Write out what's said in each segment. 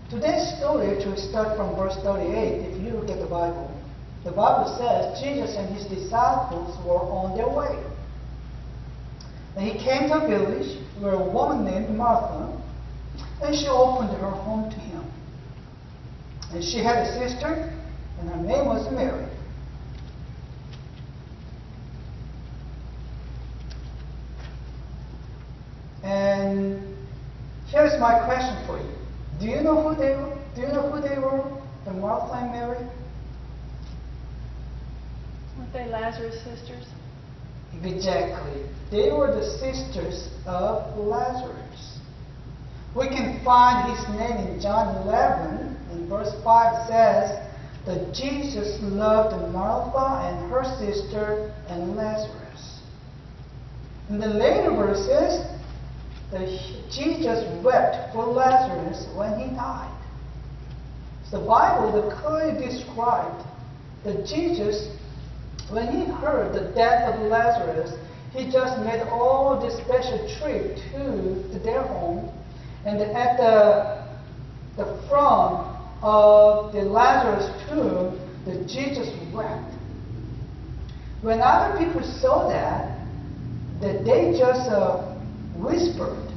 Today's story actually starts from verse 38. If you look at the Bible says Jesus and his disciples were on their way. And he came to a village where a woman named Martha, and she opened her home to him. And she had a sister, and her name was Mary. And here's my question for you. Do you know who they were? Do you know who they were? The Martha and Mary? Weren't they Lazarus' sisters? Exactly. They were the sisters of Lazarus. We can find his name in John 11. In verse 5 says that Jesus loved Martha and her sister and Lazarus. In the later verses, Jesus wept for Lazarus when he died. So the Bible clearly described that Jesus, when he heard the death of Lazarus, he just made all this special trip to their home, and at the front of the Lazarus tomb, that Jesus wept. When other people saw that they just whispered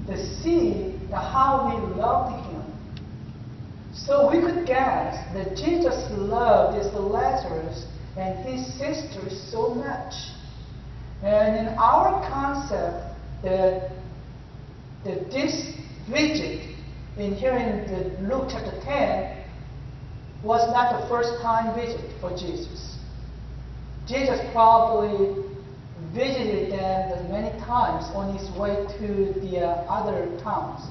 to see how he loved him. So we could guess that Jesus loved this Lazarus and his sister so much. And in our concept that this visit here in Luke chapter 10 was not the first time visit for Jesus. Jesus probably visited them many times on his way to the other towns.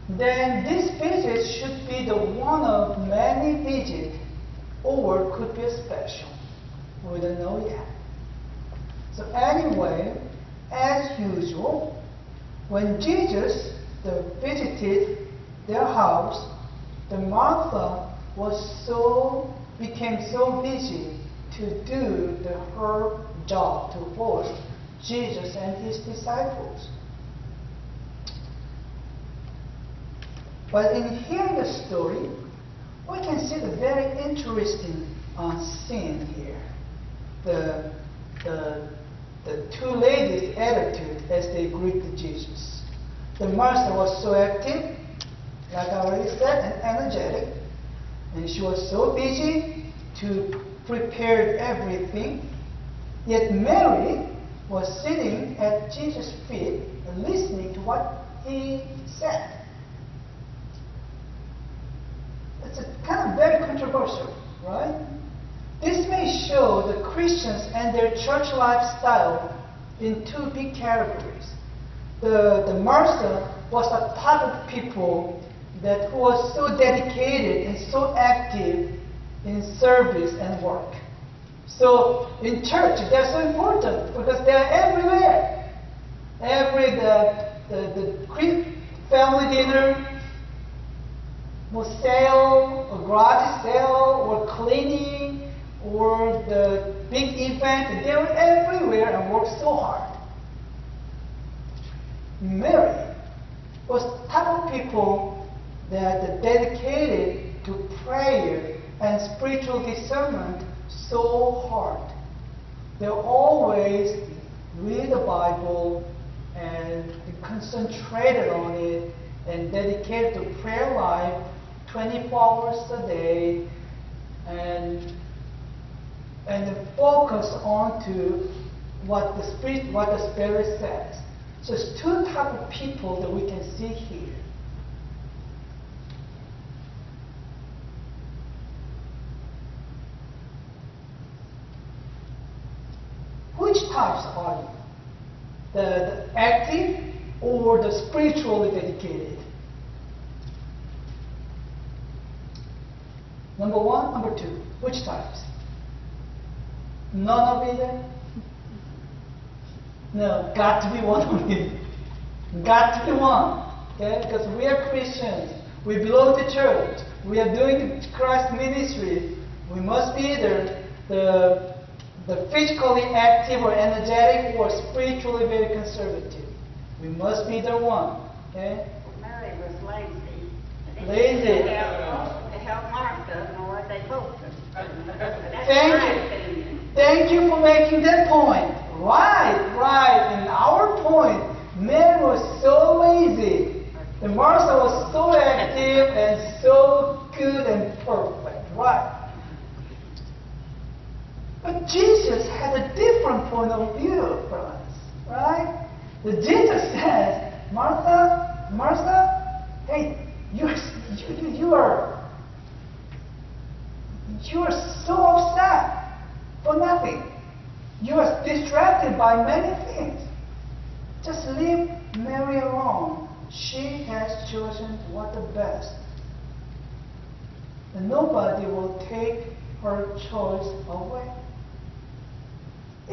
Then this visit should be the one of many visits, or could be a special. We don't know yet. So anyway, as usual, when Jesus visited their house, the Martha became so busy to do her job to host Jesus and his disciples. But in hearing the story, we can see the very interesting scene here. The two ladies' attitude as they greeted Jesus. The Martha was so active, like I already said, and energetic, and she was so busy to prepare everything. Yet Mary was sitting at Jesus' feet and listening to what he said. It's kind of very controversial, right? This may show the Christians and their church lifestyle in two big categories. The Martha was a type of people who was so dedicated and so active in service and work. So in church, they're so important because they're everywhere. The family dinner, or sale, or garage sale, or cleaning, or the big event, they were everywhere and worked so hard. Mary was the type of people that are dedicated to prayer and spiritual discernment so hard. They always read the Bible and be concentrated on it and dedicated to prayer life 24 hours a day and focus on to what the Spirit says. So it's two types of people that we can see here. Which types are you? The active or the spiritually dedicated? Number one, number two. Which types? None of either? No, got to be one of you. Got to be one. Okay? Because we are Christians. We belong to church. We are doing Christ ministry. We must be either the physically active or energetic or spiritually very conservative. We must be the one. Okay? Mary was lazy. Lazy. They helped Martha more than they both did. That's Thank my you. opinion. Thank you for making that point. Right. In our point, Mary was so lazy. And Martha was so active and so good and perfect. Right. But Jesus had a different point of view for us. Right? Jesus says, Martha, hey, you are so upset for nothing. You are distracted by many things. Just leave Mary alone. She has chosen what the best. And nobody will take her choice away.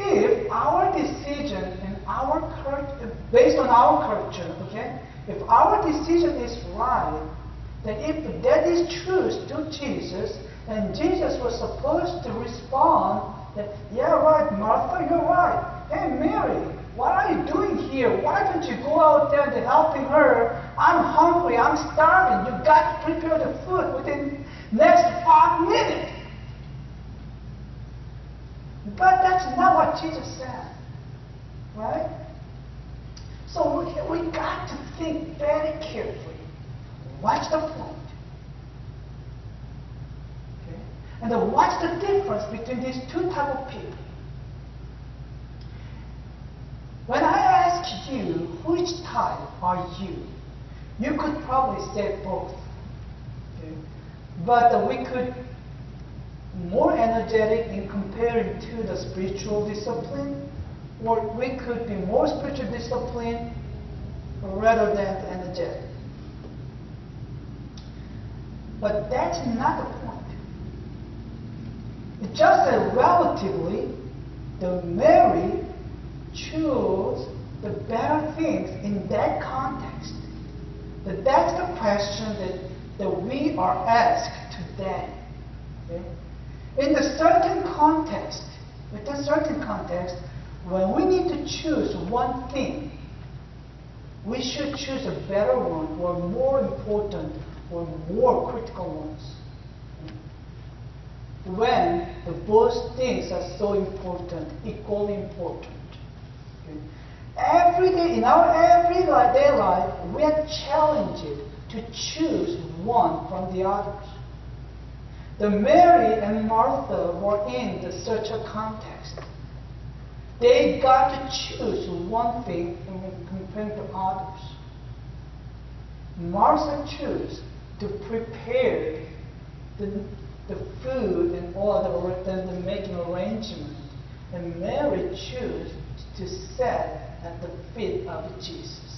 If our decision and based on our culture, okay, if our decision is right, then if that is true to Jesus, and Jesus was supposed to respond that, yeah, right, Martha, you're right. Hey, Mary, what are you doing here? Why don't you go out there and helping her? I'm hungry, I'm starving. You got to prepare the food within next 5 minutes. But that's not what Jesus said, right? So we got to think very carefully. What's the point? Okay? And then what's the difference between these two types of people? When I ask you, which type are you? You could probably say both. Okay? But we could more energetic in comparing to the spiritual discipline, or we could be more spiritual discipline rather than energetic. But that's not the point. It's just that relatively, the Mary chose the better things in that context. That's the question that we are asked today. Okay? In the certain context, when we need to choose one thing, we should choose a better one, or more important, or more critical ones. When both things are so important, equally important. Okay? Every day, in our everyday life, we are challenged to choose one from the others. The Mary and Martha were in the such a context. They got to choose one thing compared to others. Martha chose to prepare the food and all the making arrangement, and Mary chose to sit at the feet of Jesus.